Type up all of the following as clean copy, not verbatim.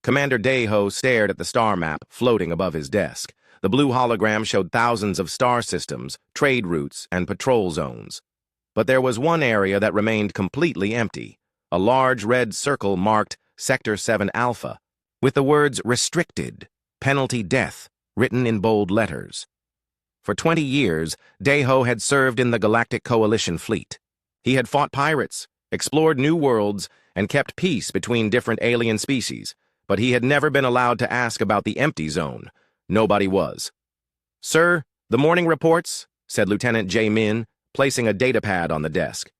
Commander Daeho stared at the star map floating above his desk. The blue hologram showed thousands of star systems, trade routes, and patrol zones. But there was one area that remained completely empty, a large red circle marked Sector 7 Alpha, with the words Restricted, Penalty Death, written in bold letters. For 20 years, Daeho had served in the Galactic Coalition fleet. He had fought pirates, explored new worlds, and kept peace between different alien species, but he had never been allowed to ask about the empty zone. Nobody was. "Sir, the morning reports," said Lieutenant Jae-min, placing a datapad on the desk.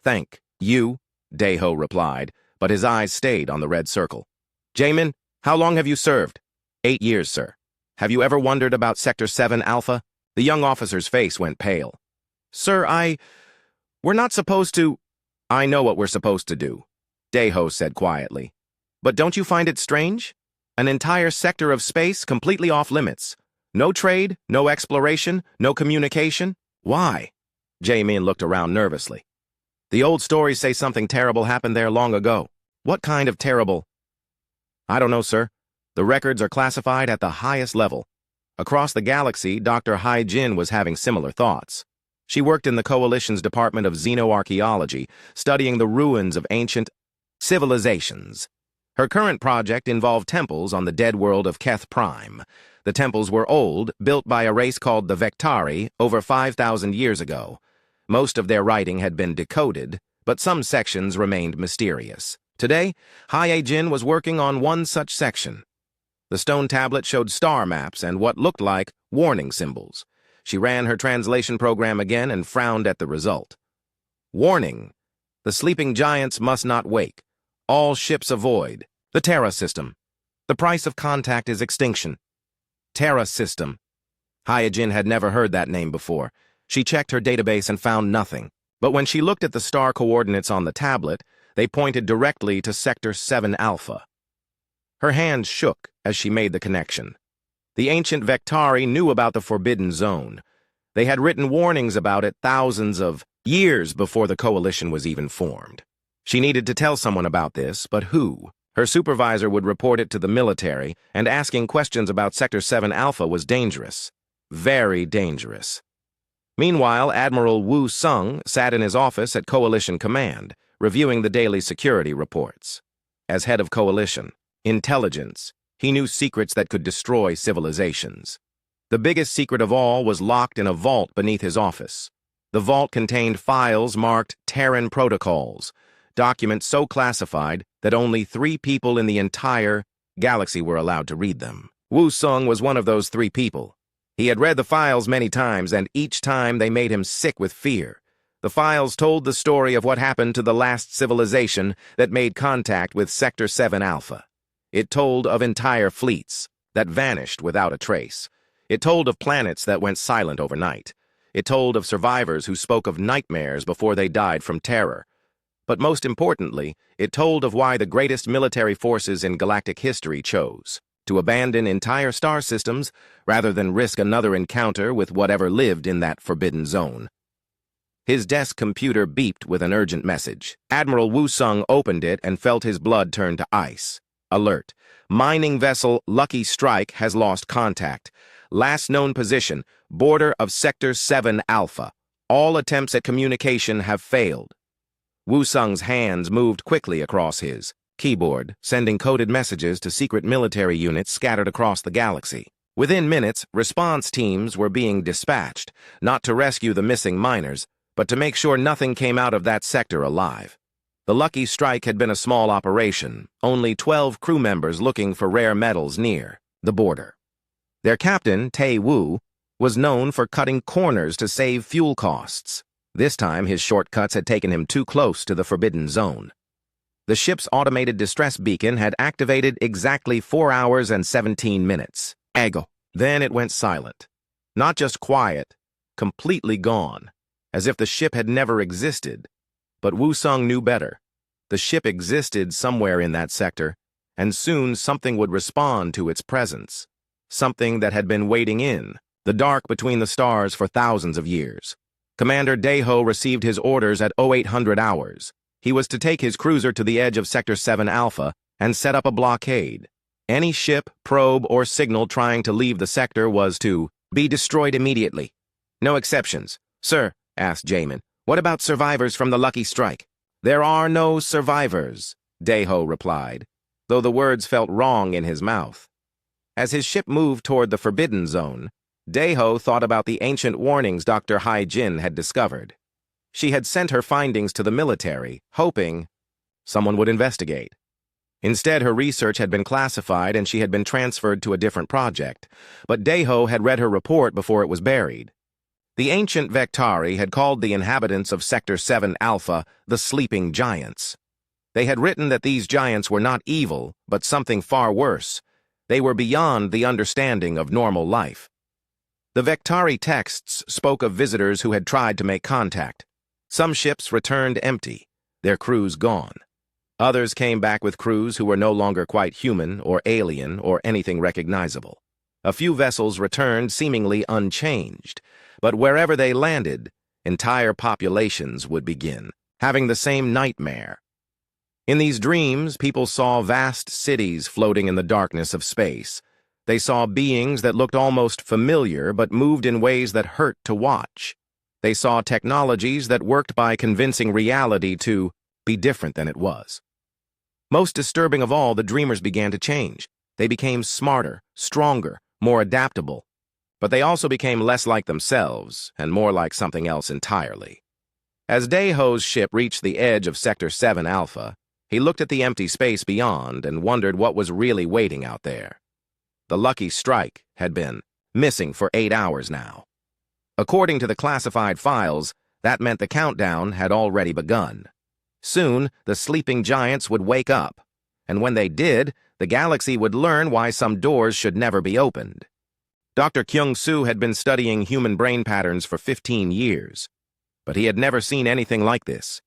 "Thank you," Daeho replied, but his eyes stayed on the red circle. "Jae-min, how long have you served?" 8 years, sir." "Have you ever wondered about Sector 7 Alpha?" The young officer's face went pale. "Sir, we're not supposed to—" "I know what we're supposed to do," Daeho said quietly. "But don't you find it strange? An entire sector of space completely off limits. No trade, no exploration, no communication. Why?" Jae-min looked around nervously. "The old stories say something terrible happened there long ago." "What kind of terrible?" "I don't know, sir. The records are classified at the highest level." Across the galaxy, Dr. Hai-Jin was having similar thoughts. She worked in the Coalition's Department of Xenoarchaeology, studying the ruins of ancient civilizations. Her current project involved temples on the dead world of Keth Prime. The temples were old, built by a race called the Vectari over 5,000 years ago. Most of their writing had been decoded, but some sections remained mysterious. Today, Hai-Jin was working on one such section. The stone tablet showed star maps and what looked like warning symbols. She ran her translation program again and frowned at the result. "Warning. The sleeping giants must not wake. All ships avoid. The Terra system. The price of contact is extinction." Terra system. Hai-Jin had never heard that name before. She checked her database and found nothing. But when she looked at the star coordinates on the tablet, they pointed directly to Sector 7 Alpha. Her hands shook as she made the connection. The ancient Vectari knew about the Forbidden Zone. They had written warnings about it thousands of years before the Coalition was even formed. She needed to tell someone about this, but who? Her supervisor would report it to the military, and asking questions about Sector 7 Alpha was dangerous. Very dangerous. Meanwhile, Admiral Wu Sung sat in his office at Coalition Command, reviewing the daily security reports. As head of Coalition Intelligence, he knew secrets that could destroy civilizations. The biggest secret of all was locked in a vault beneath his office. The vault contained files marked Terran Protocols, documents so classified that only 3 people in the entire galaxy were allowed to read them. Wu Sung was one of those 3 people. He had read the files many times, and each time they made him sick with fear. The files told the story of what happened to the last civilization that made contact with Sector 7 Alpha. It told of entire fleets that vanished without a trace. It told of planets that went silent overnight. It told of survivors who spoke of nightmares before they died from terror. But most importantly, it told of why the greatest military forces in galactic history chose to abandon entire star systems rather than risk another encounter with whatever lived in that forbidden zone. His desk computer beeped with an urgent message. Admiral Wu Sung opened it and felt his blood turn to ice. Alert. Mining vessel Lucky Strike has lost contact. Last known position, border of Sector 7 Alpha. All attempts at communication have failed. Wu Sung's hands moved quickly across his keyboard, sending coded messages to secret military units scattered across the galaxy. Within minutes, response teams were being dispatched, not to rescue the missing miners, but to make sure nothing came out of that sector alive. The Lucky Strike had been a small operation, only 12 crew members looking for rare metals near the border. Their captain, Tae Wu, was known for cutting corners to save fuel costs. This time, his shortcuts had taken him too close to the Forbidden Zone. The ship's automated distress beacon had activated exactly 4 hours and 17 minutes. Ego. Then it went silent. Not just quiet, completely gone, as if the ship had never existed. But Wu Sung knew better. The ship existed somewhere in that sector, and soon something would respond to its presence. Something that had been waiting in the dark between the stars for thousands of years. Commander Daeho received his orders at 0800 hours. He was to take his cruiser to the edge of Sector 7 Alpha and set up a blockade. Any ship, probe, or signal trying to leave the sector was to be destroyed immediately. No exceptions. Sir, asked Jamin, what about survivors from the Lucky Strike? There are no survivors, Deho replied, though the words felt wrong in his mouth. As his ship moved toward the Forbidden Zone, Deho thought about the ancient warnings Dr. Hai Jin had discovered. She had sent her findings to the military, hoping someone would investigate. Instead, her research had been classified and she had been transferred to a different project, but Deho had read her report before it was buried. The ancient Vectari had called the inhabitants of Sector 7 Alpha the Sleeping Giants. They had written that these giants were not evil, but something far worse. They were beyond the understanding of normal life. The Vectari texts spoke of visitors who had tried to make contact. Some ships returned empty, their crews gone. Others came back with crews who were no longer quite human or alien or anything recognizable. A few vessels returned seemingly unchanged, but wherever they landed, entire populations would begin, having the same nightmare. In these dreams, people saw vast cities floating in the darkness of space. They saw beings that looked almost familiar but moved in ways that hurt to watch. They saw technologies that worked by convincing reality to be different than it was. Most disturbing of all, the dreamers began to change. They became smarter, stronger, more adaptable. But they also became less like themselves and more like something else entirely. As Deho's ship reached the edge of Sector 7 Alpha, he looked at the empty space beyond and wondered what was really waiting out there. The Lucky Strike had been missing for 8 hours now. According to the classified files, that meant the countdown had already begun. Soon, the sleeping giants would wake up, and when they did, the galaxy would learn why some doors should never be opened. Dr. Kyung-soo had been studying human brain patterns for 15 years, but he had never seen anything like this.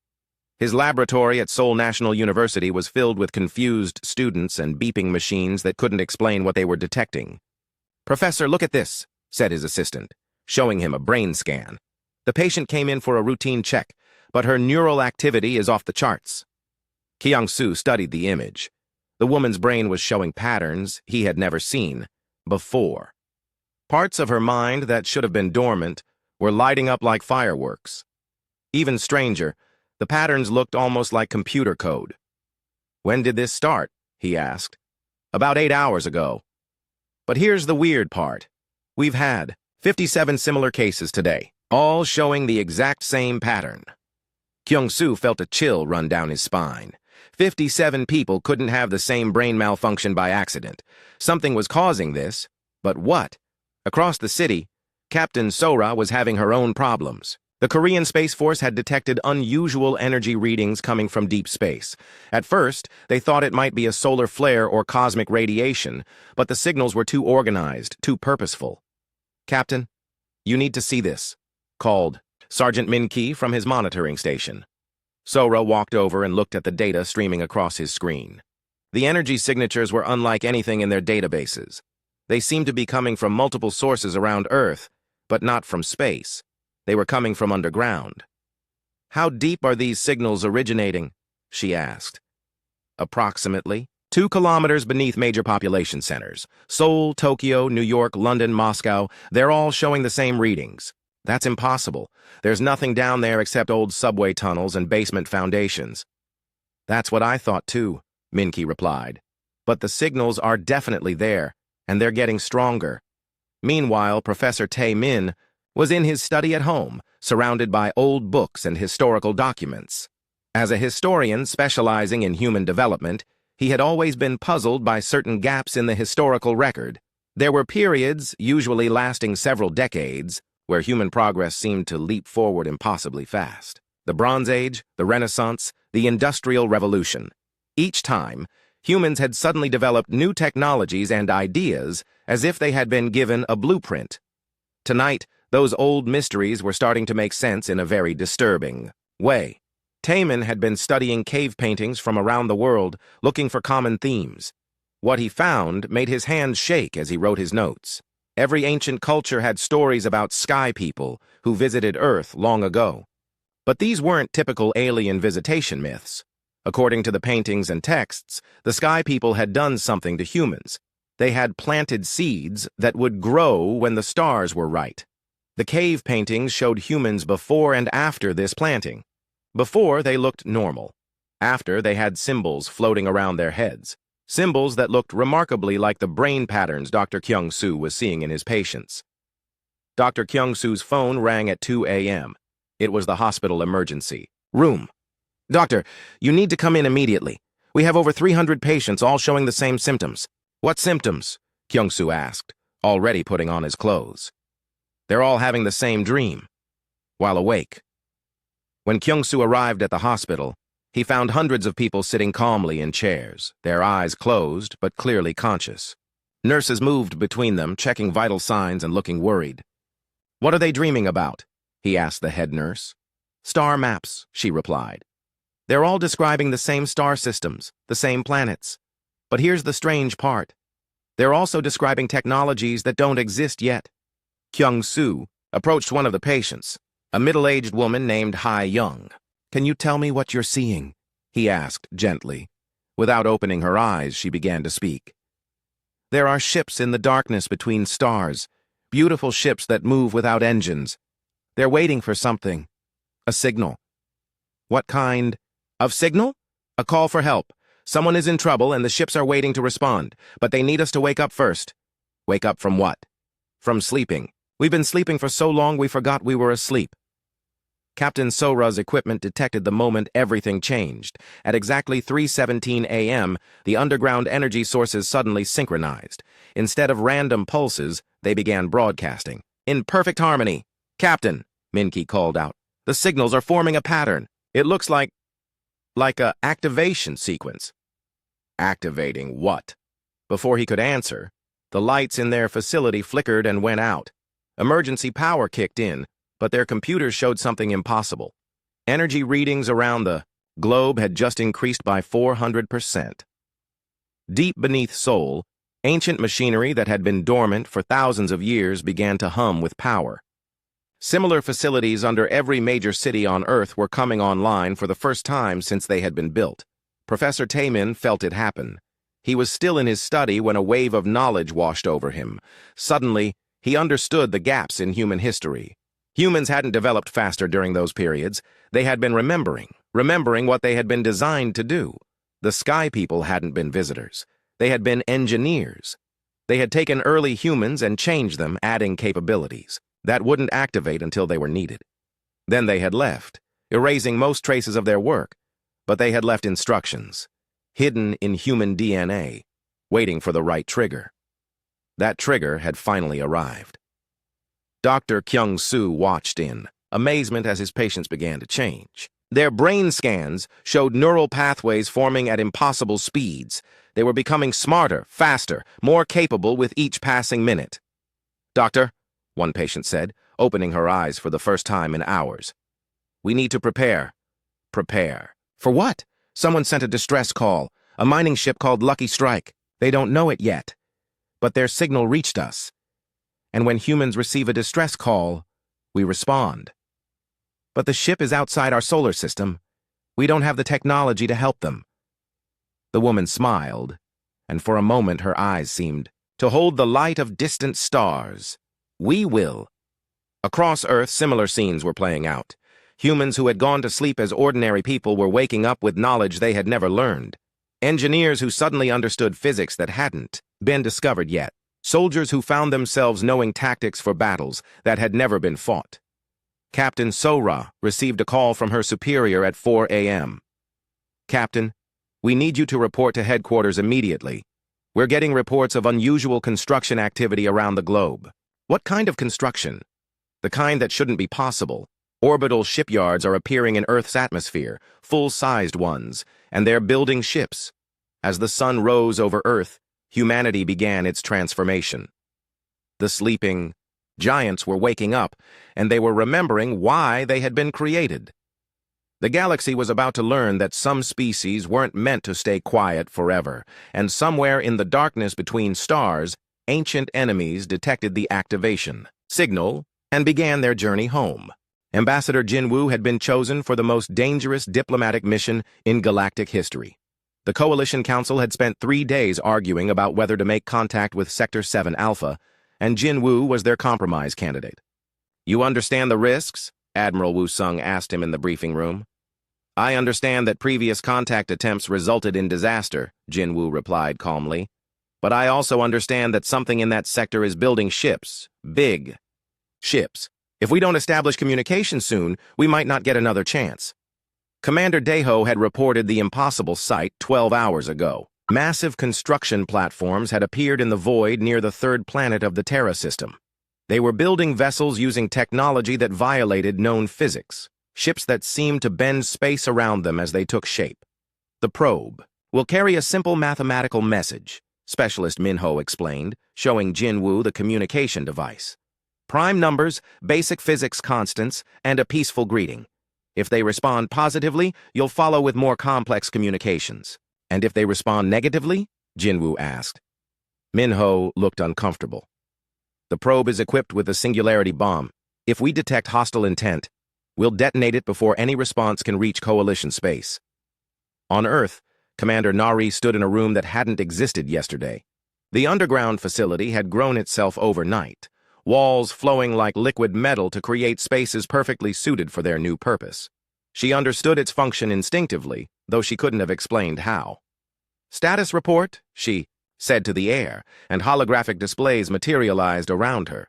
His laboratory at Seoul National University was filled with confused students and beeping machines that couldn't explain what they were detecting. "Professor, look at this," said his assistant, showing him a brain scan. "The patient came in for a routine check, but her neural activity is off the charts." Kyung-soo studied the image. The woman's brain was showing patterns he had never seen before. Parts of her mind that should have been dormant were lighting up like fireworks. Even stranger, the patterns looked almost like computer code. "When did this start?" he asked. "About 8 hours ago." But here's the weird part. We've had 57 similar cases today, all showing the exact same pattern. Kyung-soo felt a chill run down his spine. 57 people couldn't have the same brain malfunction by accident. Something was causing this, but what? Across the city, Captain Sora was having her own problems. The Korean Space Force had detected unusual energy readings coming from deep space. At first, they thought it might be a solar flare or cosmic radiation, but the signals were too organized, too purposeful. "Captain, you need to see this," called Sergeant Min-ki from his monitoring station. Sora walked over and looked at the data streaming across his screen. The energy signatures were unlike anything in their databases. They seemed to be coming from multiple sources around Earth, but not from space. They were coming from underground. "How deep are these signals originating?" she asked. "Approximately 2 kilometers beneath major population centers. Seoul, Tokyo, New York, London, Moscow, they're all showing the same readings. That's impossible. There's nothing down there except old subway tunnels and basement foundations." "That's what I thought too," Min-ki replied. "But the signals are definitely there, and they're getting stronger." Meanwhile, Professor Tae-min was in his study at home, surrounded by old books and historical documents. As a historian specializing in human development, he had always been puzzled by certain gaps in the historical record. There were periods, usually lasting several decades, where human progress seemed to leap forward impossibly fast. The Bronze Age, the Renaissance, the Industrial Revolution. Each time, humans had suddenly developed new technologies and ideas as if they had been given a blueprint. Tonight, those old mysteries were starting to make sense in a very disturbing way. Taemin had been studying cave paintings from around the world, looking for common themes. What he found made his hands shake as he wrote his notes. Every ancient culture had stories about sky people who visited Earth long ago. But these weren't typical alien visitation myths. According to the paintings and texts, the Sky People had done something to humans. They had planted seeds that would grow when the stars were right. The cave paintings showed humans before and after this planting. Before, they looked normal. After, they had symbols floating around their heads. Symbols that looked remarkably like the brain patterns Dr. Kyung-soo was seeing in his patients. Dr. Kyung-soo's phone rang at 2 a.m. It was the hospital emergency room. "Doctor, you need to come in immediately. We have over 300 patients all showing the same symptoms." "What symptoms?" Kyung-soo asked, already putting on his clothes. "They're all having the same dream, while awake." When Kyung-soo arrived at the hospital, he found hundreds of people sitting calmly in chairs, their eyes closed but clearly conscious. Nurses moved between them, checking vital signs and looking worried. "What are they dreaming about?" he asked the head nurse. "Star maps," she replied. "They're all describing the same star systems, the same planets. But here's the strange part. They're also describing technologies that don't exist yet." Kyung-soo approached one of the patients, a middle-aged woman named Ha-young. "Can you tell me what you're seeing?" he asked gently. Without opening her eyes, she began to speak. "There are ships in the darkness between stars, beautiful ships that move without engines. They're waiting for something, a signal." "What kind of signal?" "A call for help. Someone is in trouble and the ships are waiting to respond, but they need us to wake up first." "Wake up from what?" "From sleeping. We've been sleeping for so long we forgot we were asleep." Captain Sora's equipment detected the moment everything changed. At exactly 3:17 a.m., the underground energy sources suddenly synchronized. Instead of random pulses, they began broadcasting. "In perfect harmony." "Captain," Minki called out, "the signals are forming a pattern. It looks like a activation sequence." "Activating what?" Before he could answer, the lights in their facility flickered and went out. Emergency power kicked in, but their computers showed something impossible. Energy readings around the globe had just increased by 400%. Deep beneath Seoul, ancient machinery that had been dormant for thousands of years began to hum with power. Similar facilities under every major city on Earth were coming online for the first time since they had been built. Professor Taemin felt it happen. He was still in his study when a wave of knowledge washed over him. Suddenly, he understood the gaps in human history. Humans hadn't developed faster during those periods. They had been remembering what they had been designed to do. The Sky People hadn't been visitors. They had been engineers. They had taken early humans and changed them, adding capabilities that wouldn't activate until they were needed. Then they had left, erasing most traces of their work, but they had left instructions, hidden in human DNA, waiting for the right trigger. That trigger had finally arrived. Dr. Kyung-soo watched in amazement as his patients began to change. Their brain scans showed neural pathways forming at impossible speeds. They were becoming smarter, faster, more capable with each passing minute. "Doctor," one patient said, opening her eyes for the first time in hours, "we need to prepare." "Prepare? For what?" "Someone sent a distress call. A mining ship called Lucky Strike. They don't know it yet, but their signal reached us. And when humans receive a distress call, we respond. But the ship is outside our solar system. We don't have the technology to help them." The woman smiled, and for a moment her eyes seemed to hold the light of distant stars. "We will." Across Earth, similar scenes were playing out. Humans who had gone to sleep as ordinary people were waking up with knowledge they had never learned. Engineers who suddenly understood physics that hadn't been discovered yet. Soldiers who found themselves knowing tactics for battles that had never been fought. Captain Sora received a call from her superior at 4 a.m. "Captain, we need you to report to headquarters immediately. We're getting reports of unusual construction activity around the globe." "What kind of construction?" "The kind that shouldn't be possible. Orbital shipyards are appearing in Earth's atmosphere, full-sized ones, and they're building ships. As the sun rose over Earth, humanity began its transformation. The sleeping giants were waking up, and they were remembering why they had been created. The galaxy was about to learn that some species weren't meant to stay quiet forever, and somewhere in the darkness between stars, ancient enemies detected the activation signal and began their journey home. Ambassador Jinwoo had been chosen for the most dangerous diplomatic mission in galactic history. The Coalition Council had spent 3 days arguing about whether to make contact with Sector 7 Alpha, and Jinwoo was their compromise candidate. "You understand the risks?" Admiral Woo-sung asked him in the briefing room. "I understand that previous contact attempts resulted in disaster," Jinwoo replied calmly. "But I also understand that something in that sector is building ships. Big ships. If we don't establish communication soon, we might not get another chance." Commander Daeho had reported the impossible sight 12 hours ago. Massive construction platforms had appeared in the void near the third planet of the Terra system. They were building vessels using technology that violated known physics, ships that seemed to bend space around them as they took shape. "The probe will carry a simple mathematical message," Specialist Minho explained, showing Jinwoo the communication device. "Prime numbers, basic physics constants, and a peaceful greeting. If they respond positively, you'll follow with more complex communications." "And if they respond negatively?" Jinwoo asked. Minho looked uncomfortable. "The probe is equipped with a singularity bomb. If we detect hostile intent, we'll detonate it before any response can reach Coalition space." On Earth, Commander Nari stood in a room that hadn't existed yesterday. The underground facility had grown itself overnight, walls flowing like liquid metal to create spaces perfectly suited for their new purpose. She understood its function instinctively, though she couldn't have explained how. "Status report," she said to the air, and holographic displays materialized around her.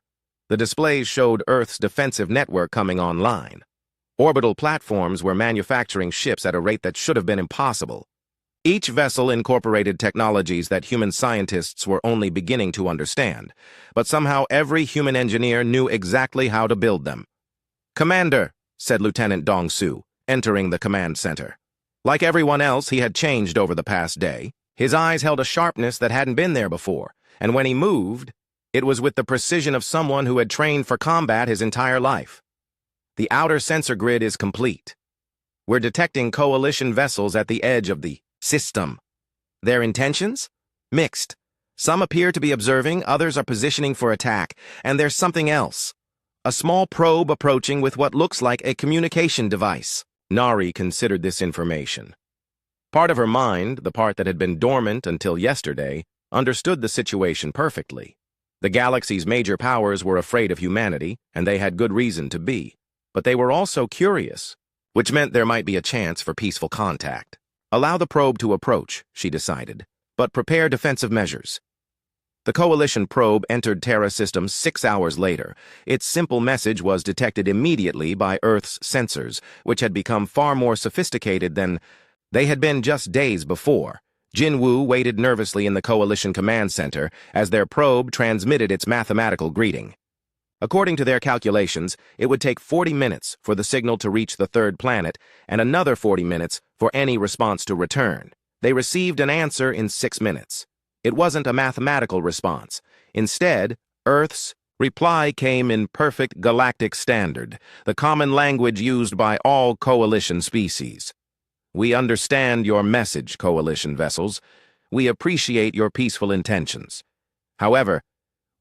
The displays showed Earth's defensive network coming online. Orbital platforms were manufacturing ships at a rate that should have been impossible. Each vessel incorporated technologies that human scientists were only beginning to understand, but somehow every human engineer knew exactly how to build them. "Commander," said Lieutenant Dong-Soo, entering the command center. Like everyone else, he had changed over the past day. His eyes held a sharpness that hadn't been there before, and when he moved, it was with the precision of someone who had trained for combat his entire life. "The outer sensor grid is complete. We're detecting Coalition vessels at the edge of the system. Their intentions? Mixed. Some appear to be observing, others are positioning for attack, and there's something else. A small probe approaching with what looks like a communication device." Nari considered this information. Part of her mind, the part that had been dormant until yesterday, understood the situation perfectly. The galaxy's major powers were afraid of humanity, and they had good reason to be. But they were also curious, which meant there might be a chance for peaceful contact. Allow the probe to approach, she decided, but prepare defensive measures. The Coalition probe entered Terra systems 6 hours later. Its simple message was detected immediately by Earth's sensors, which had become far more sophisticated than they had been just days before. Jinwoo waited nervously in the Coalition command center as their probe transmitted its mathematical greeting. According to their calculations, it would take 40 minutes for the signal to reach the third planet and another 40 minutes for any response to return. They received an answer in 6 minutes. It wasn't a mathematical response. Instead, Earth's reply came in perfect galactic standard, the common language used by all Coalition species. "We understand your message, Coalition vessels. We appreciate your peaceful intentions. However,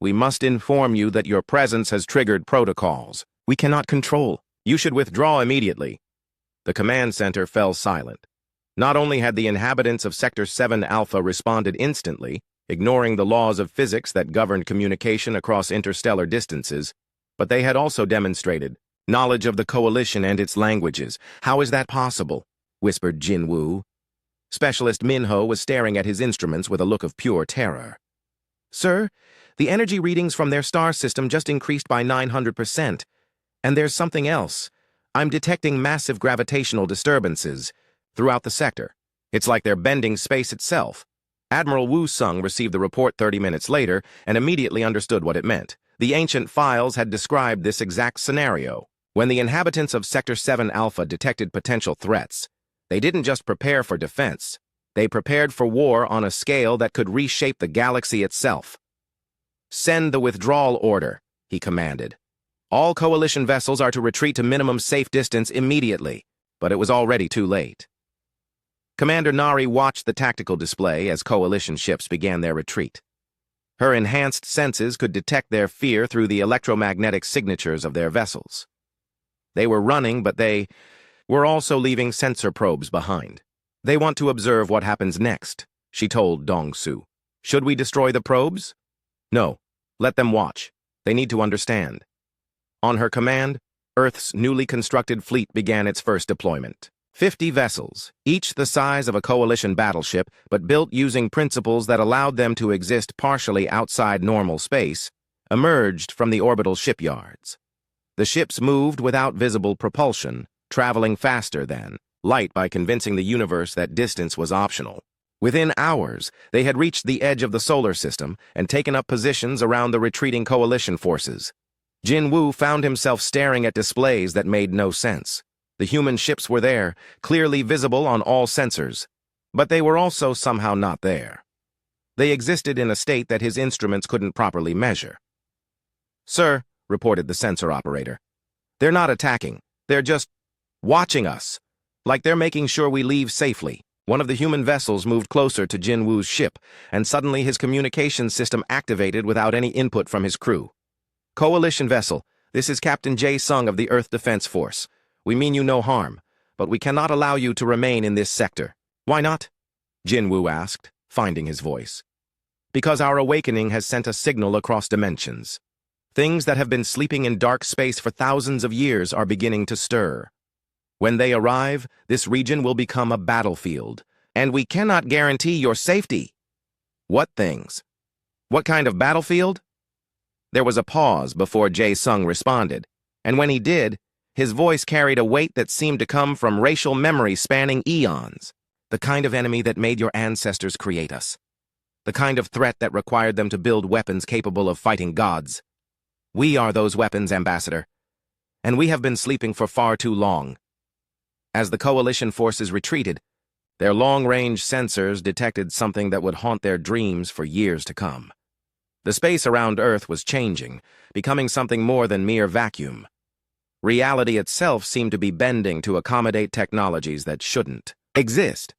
we must inform you that your presence has triggered protocols we cannot control. You should withdraw immediately." The command center fell silent. Not only had the inhabitants of Sector 7 Alpha responded instantly, ignoring the laws of physics that governed communication across interstellar distances, but they had also demonstrated knowledge of the Coalition and its languages. "How is that possible?" whispered Jinwoo. Specialist Minho was staring at his instruments with a look of pure terror. "Sir, the energy readings from their star system just increased by 900%. And there's something else. I'm detecting massive gravitational disturbances throughout the sector. It's like they're bending space itself." Admiral Woo-sung received the report 30 minutes later and immediately understood what it meant. The ancient files had described this exact scenario. When the inhabitants of Sector 7 Alpha detected potential threats, they didn't just prepare for defense. They prepared for war on a scale that could reshape the galaxy itself. "Send the withdrawal order," he commanded. "All Coalition vessels are to retreat to minimum safe distance immediately." But it was already too late. Commander Nari watched the tactical display as Coalition ships began their retreat. Her enhanced senses could detect their fear through the electromagnetic signatures of their vessels. They were running, but they were also leaving sensor probes behind. They want to observe what happens next, she told Dong-Su. Should we destroy the probes? No. Let them watch. They need to understand. On her command, Earth's newly constructed fleet began its first deployment. 50 vessels, each the size of a coalition battleship, but built using principles that allowed them to exist partially outside normal space, emerged from the orbital shipyards. The ships moved without visible propulsion, traveling faster than light by convincing the universe that distance was optional. Within hours, they had reached the edge of the solar system and taken up positions around the retreating coalition forces. Jin Woo found himself staring at displays that made no sense. The human ships were there, clearly visible on all sensors, but they were also somehow not there. They existed in a state that his instruments couldn't properly measure. "Sir," reported the sensor operator, "they're not attacking. They're just watching us, like they're making sure we leave safely." One of the human vessels moved closer to Jin Woo's ship, and suddenly his communication system activated without any input from his crew. "Coalition vessel, this is Captain Jae Sung of the Earth Defense Force. We mean you no harm, but we cannot allow you to remain in this sector." "Why not?" Jin Woo asked, finding his voice. "Because our awakening has sent a signal across dimensions. Things that have been sleeping in dark space for thousands of years are beginning to stir. When they arrive, this region will become a battlefield, and we cannot guarantee your safety." "What things? What kind of battlefield?" There was a pause before Jae Sung responded, and when he did, his voice carried a weight that seemed to come from racial memory spanning eons. "The kind of enemy that made your ancestors create us. The kind of threat that required them to build weapons capable of fighting gods. We are those weapons, Ambassador, and we have been sleeping for far too long." As the coalition forces retreated, their long-range sensors detected something that would haunt their dreams for years to come. The space around Earth was changing, becoming something more than mere vacuum. Reality itself seemed to be bending to accommodate technologies that shouldn't exist.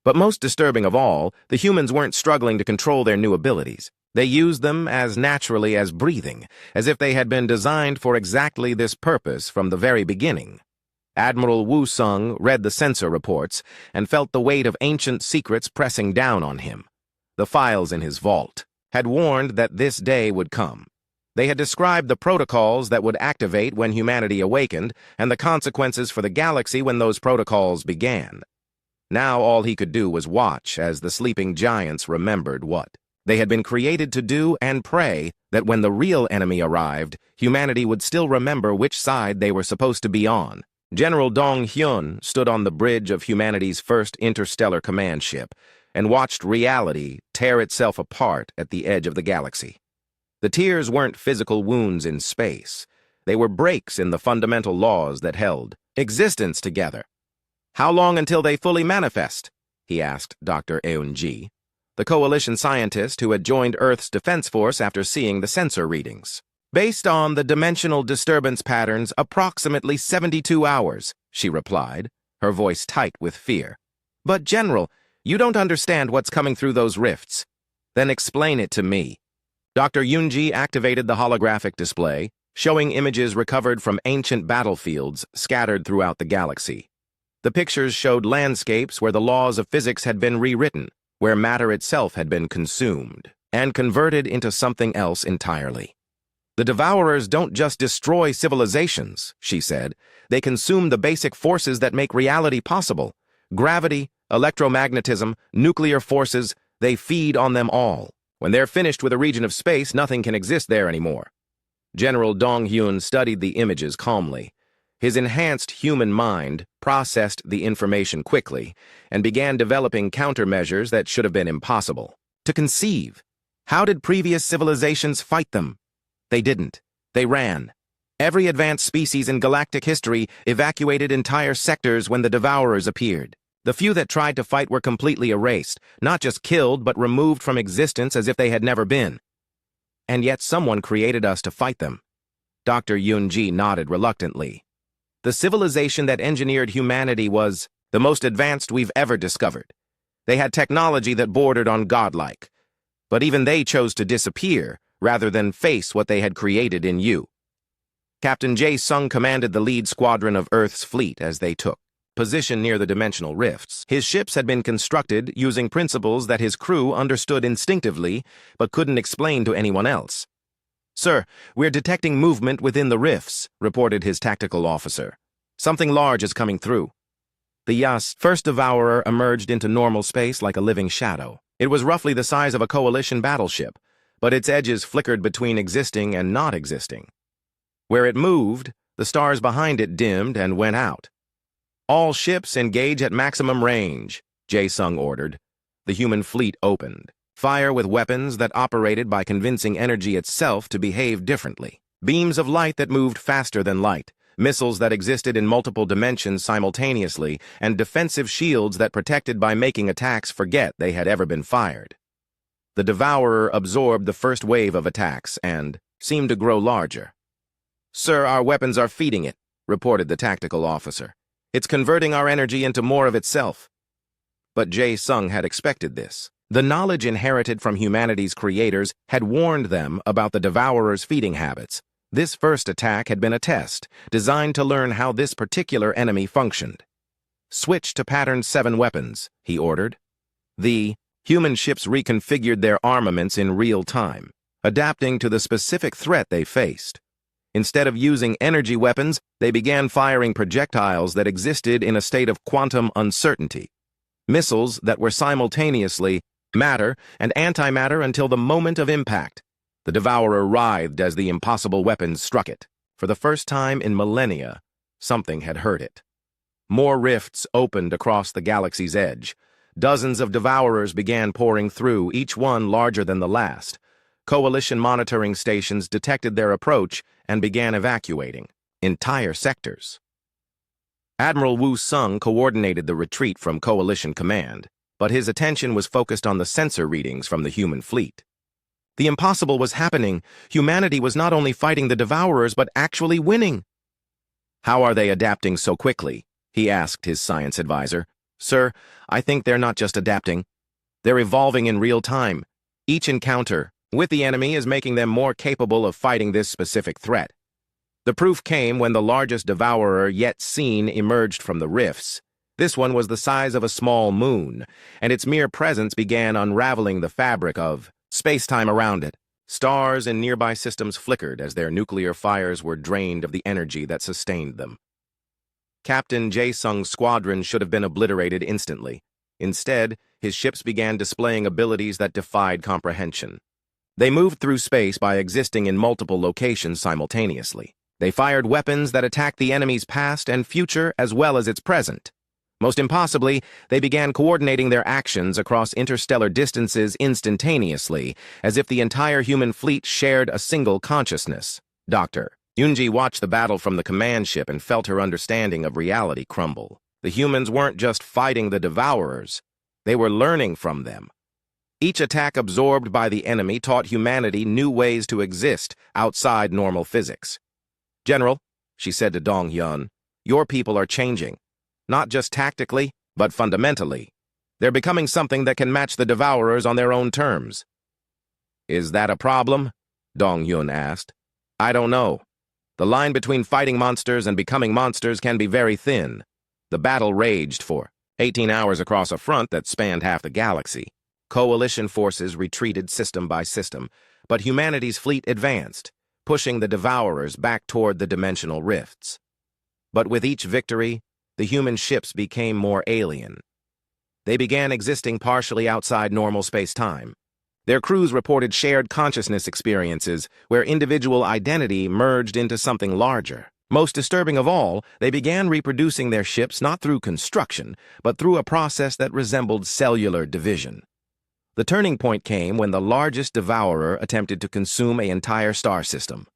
But most disturbing of all, the humans weren't struggling to control their new abilities. They used them as naturally as breathing, as if they had been designed for exactly this purpose from the very beginning. Admiral Woo Sung read the sensor reports and felt the weight of ancient secrets pressing down on him. The files in his vault had warned that this day would come. They had described the protocols that would activate when humanity awakened and the consequences for the galaxy when those protocols began. Now all he could do was watch as the sleeping giants remembered what they had been created to do and pray that when the real enemy arrived, humanity would still remember which side they were supposed to be on. General Dong Hyun stood on the bridge of humanity's first interstellar command ship and watched reality tear itself apart at the edge of the galaxy. The tears weren't physical wounds in space. They were breaks in the fundamental laws that held existence together. "How long until they fully manifest?" he asked Dr. Eun-ji, the coalition scientist who had joined Earth's Defense Force after seeing the sensor readings. "Based on the dimensional disturbance patterns, approximately 72 hours, she replied, her voice tight with fear. "But, General, you don't understand what's coming through those rifts. Then explain it to me." Dr. Yoonji activated the holographic display, showing images recovered from ancient battlefields scattered throughout the galaxy. The pictures showed landscapes where the laws of physics had been rewritten, where matter itself had been consumed and converted into something else entirely. "The Devourers don't just destroy civilizations," she said. "They consume the basic forces that make reality possible. Gravity, electromagnetism, nuclear forces, they feed on them all. When they're finished with a region of space, nothing can exist there anymore." General Dong Hyun studied the images calmly. His enhanced human mind processed the information quickly and began developing countermeasures that should have been impossible to conceive. How did previous civilizations fight them? They didn't. They ran. Every advanced species in galactic history evacuated entire sectors when the Devourers appeared. The few that tried to fight were completely erased, not just killed but removed from existence as if they had never been. And yet someone created us to fight them. Dr. Yoon-ji nodded reluctantly. "The civilization that engineered humanity was the most advanced we've ever discovered. They had technology that bordered on godlike. But even they chose to disappear rather than face what they had created in you." Captain Jae Sung commanded the lead squadron of Earth's fleet as they took position near the dimensional rifts. His ships had been constructed using principles that his crew understood instinctively but couldn't explain to anyone else. "Sir, we're detecting movement within the rifts," reported his tactical officer. "Something large is coming through." The Yas, first devourer, emerged into normal space like a living shadow. It was roughly the size of a coalition battleship, but its edges flickered between existing and not existing. Where it moved, the stars behind it dimmed and went out. "All ships engage at maximum range," Jae Sung ordered. The human fleet opened. Fire with weapons that operated by convincing energy itself to behave differently. Beams of light that moved faster than light, missiles that existed in multiple dimensions simultaneously, and defensive shields that protected by making attacks forget they had ever been fired. The Devourer absorbed the first wave of attacks and seemed to grow larger. "Sir, our weapons are feeding it," reported the tactical officer. "It's converting our energy into more of itself." But Jae Sung had expected this. The knowledge inherited from humanity's creators had warned them about the Devourer's feeding habits. This first attack had been a test, designed to learn how this particular enemy functioned. "Switch to Pattern 7 weapons," he ordered. The human ships reconfigured their armaments in real time, adapting to the specific threat they faced. Instead of using energy weapons, they began firing projectiles that existed in a state of quantum uncertainty. Missiles that were simultaneously matter and antimatter until the moment of impact. The Devourer writhed as the impossible weapons struck it. For the first time in millennia, something had hurt it. More rifts opened across the galaxy's edge. Dozens of Devourers began pouring through, each one larger than the last. Coalition monitoring stations detected their approach and began evacuating entire sectors. Admiral Woo Sung coordinated the retreat from Coalition Command, but his attention was focused on the sensor readings from the human fleet. The impossible was happening. Humanity was not only fighting the Devourers, but actually winning. "How are they adapting so quickly?" he asked his science advisor. "Sir, I think they're not just adapting. They're evolving in real time. Each encounter with the enemy is making them more capable of fighting this specific threat." The proof came when the largest Devourer yet seen emerged from the rifts. This one was the size of a small moon, and its mere presence began unraveling the fabric of space-time around it. Stars in nearby systems flickered as their nuclear fires were drained of the energy that sustained them. Captain Jae Sung's squadron should have been obliterated instantly. Instead, his ships began displaying abilities that defied comprehension. They moved through space by existing in multiple locations simultaneously. They fired weapons that attacked the enemy's past and future as well as its present. Most impossibly, they began coordinating their actions across interstellar distances instantaneously, as if the entire human fleet shared a single consciousness. Dr. Yoonji watched the battle from the command ship and felt her understanding of reality crumble. The humans weren't just fighting the Devourers, they were learning from them. Each attack absorbed by the enemy taught humanity new ways to exist outside normal physics. "General," she said to Dong Hyun, "your people are changing. Not just tactically, but fundamentally. They're becoming something that can match the Devourers on their own terms." "Is that a problem?" Dong Hyun asked. "I don't know. The line between fighting monsters and becoming monsters can be very thin." The battle raged for 18 hours across a front that spanned half the galaxy. Coalition forces retreated system by system, but humanity's fleet advanced, pushing the Devourers back toward the dimensional rifts. But with each victory, the human ships became more alien. They began existing partially outside normal space-time. Their crews reported shared consciousness experiences where individual identity merged into something larger. Most disturbing of all, they began reproducing their ships not through construction, but through a process that resembled cellular division. The turning point came when the largest Devourer attempted to consume an entire star system.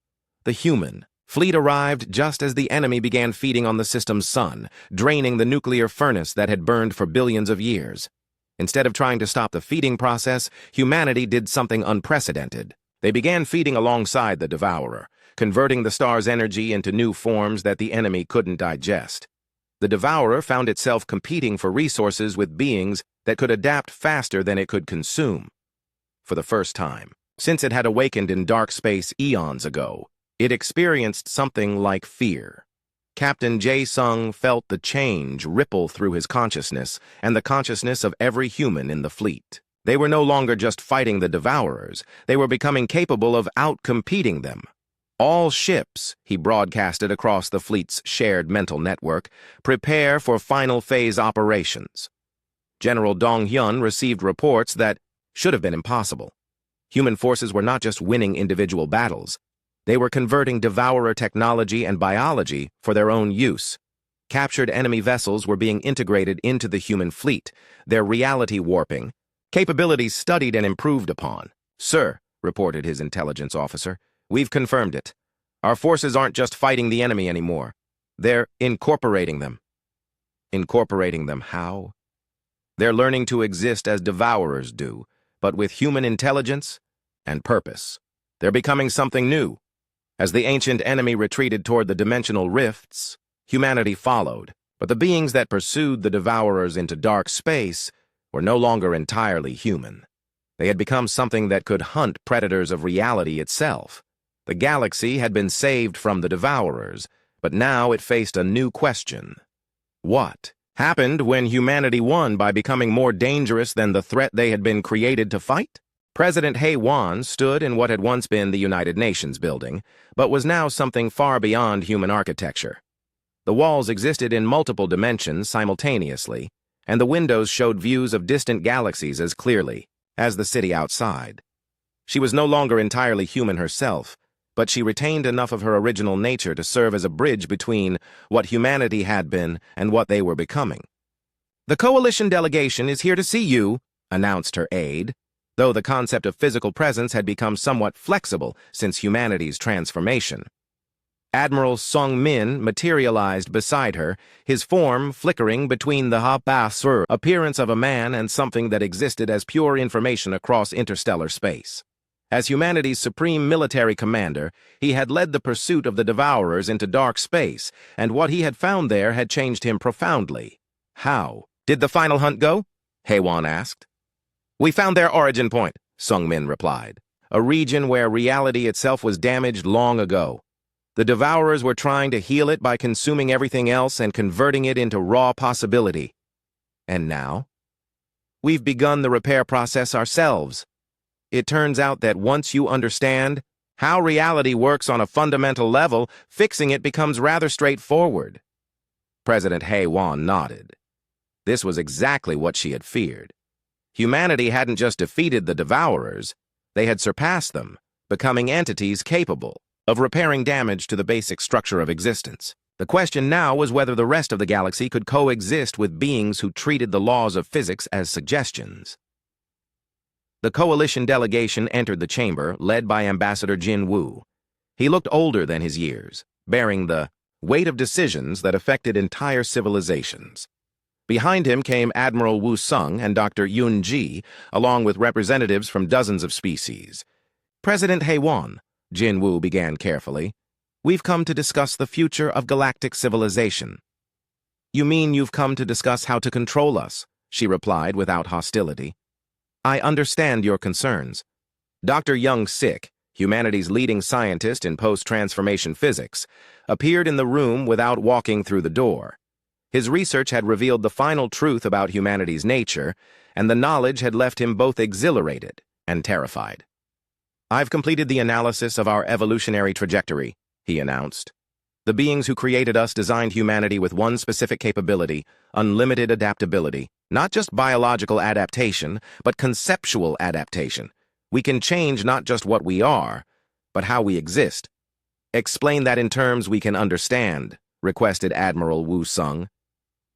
The human fleet arrived just as the enemy began feeding on the system's sun, draining the nuclear furnace that had burned for billions of years. Instead of trying to stop the feeding process, humanity did something unprecedented. They began feeding alongside the Devourer, converting the star's energy into new forms that the enemy couldn't digest. The Devourer found itself competing for resources with beings that could adapt faster than it could consume. For the first time, since it had awakened in dark space eons ago, It experienced something like fear. Captain Jae-sung felt the change ripple through his consciousness and the consciousness of every human in the fleet. They were no longer just fighting the Devourers, they were becoming capable of outcompeting them. All ships, he broadcasted across the fleet's shared mental network, prepare for final phase operations. General Dong-hyun received reports that should have been impossible. Human forces were not just winning individual battles. They were converting Devourer technology and biology for their own use. Captured enemy vessels were being integrated into the human fleet, their reality warping, capabilities studied and improved upon. "Sir," reported his intelligence officer, "we've confirmed it. Our forces aren't just fighting the enemy anymore. They're incorporating them." Incorporating them how? They're learning to exist as Devourers do, but with human intelligence and purpose. They're becoming something new. As the ancient enemy retreated toward the dimensional rifts, humanity followed, but the beings that pursued the Devourers into dark space were no longer entirely human. They had become something that could hunt predators of reality itself. The galaxy had been saved from the Devourers, but now it faced a new question. What happened when humanity won by becoming more dangerous than the threat they had been created to fight? President Hae-won stood in what had once been the United Nations building, but was now something far beyond human architecture. The walls existed in multiple dimensions simultaneously, and the windows showed views of distant galaxies as clearly as the city outside. She was no longer entirely human herself, but she retained enough of her original nature to serve as a bridge between what humanity had been and what they were becoming. "The coalition delegation is here to see you," announced her aide, though the concept of physical presence had become somewhat flexible since humanity's transformation. Admiral Sung Min materialized beside her, his form flickering between the appearance of a man and something that existed as pure information across interstellar space. As humanity's supreme military commander, he had led the pursuit of the Devourers into dark space, and what he had found there had changed him profoundly. "How did the final hunt go?" Hae-won asked. "We found their origin point," Sung Min replied, "a region where reality itself was damaged long ago. The Devourers were trying to heal it by consuming everything else and converting it into raw possibility. And now? We've begun the repair process ourselves. It turns out that once you understand how reality works on a fundamental level, fixing it becomes rather straightforward." President Hae-won nodded. This was exactly what she had feared. Humanity hadn't just defeated the Devourers, they had surpassed them, becoming entities capable of repairing damage to the basic structure of existence. The question now was whether the rest of the galaxy could coexist with beings who treated the laws of physics as suggestions. The coalition delegation entered the chamber, led by Ambassador Jin Woo. He looked older than his years, bearing the weight of decisions that affected entire civilizations. Behind him came Admiral Woo Sung and Dr. Yoon Ji, along with representatives from dozens of species. "President Hae-won," Jin Woo began carefully, "we've come to discuss the future of galactic civilization." "You mean you've come to discuss how to control us?" she replied without hostility. "I understand your concerns." Dr. Young Sik, humanity's leading scientist in post-transformation physics, appeared in the room without walking through the door. His research had revealed the final truth about humanity's nature, and the knowledge had left him both exhilarated and terrified. "I've completed the analysis of our evolutionary trajectory," he announced. "The beings who created us designed humanity with one specific capability, unlimited adaptability. Not just biological adaptation, but conceptual adaptation. We can change not just what we are, but how we exist." "Explain that in terms we can understand," requested Admiral Woo Sung.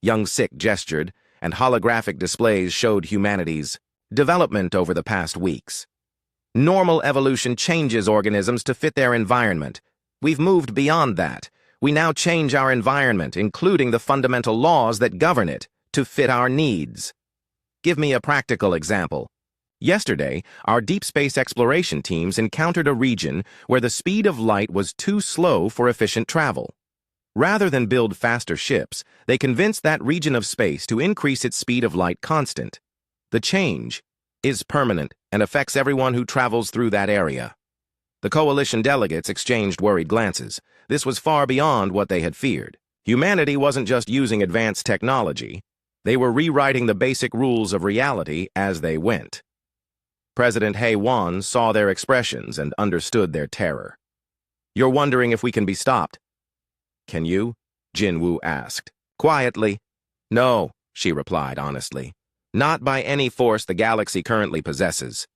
Young Sik gestured, and holographic displays showed humanity's development over the past weeks. "Normal evolution changes organisms to fit their environment. We've moved beyond that. We now change our environment, including the fundamental laws that govern it, to fit our needs." "Give me a practical example." "Yesterday, our deep space exploration teams encountered a region where the speed of light was too slow for efficient travel. Rather than build faster ships, they convinced that region of space to increase its speed of light constant. The change is permanent and affects everyone who travels through that area." The coalition delegates exchanged worried glances. This was far beyond what they had feared. Humanity wasn't just using advanced technology. They were rewriting the basic rules of reality as they went. President Hei-Wan saw their expressions and understood their terror. "You're wondering if we can be stopped." "Can you?" Jin-Woo asked. Quietly. "No," she replied honestly. "Not by any force the galaxy currently possesses.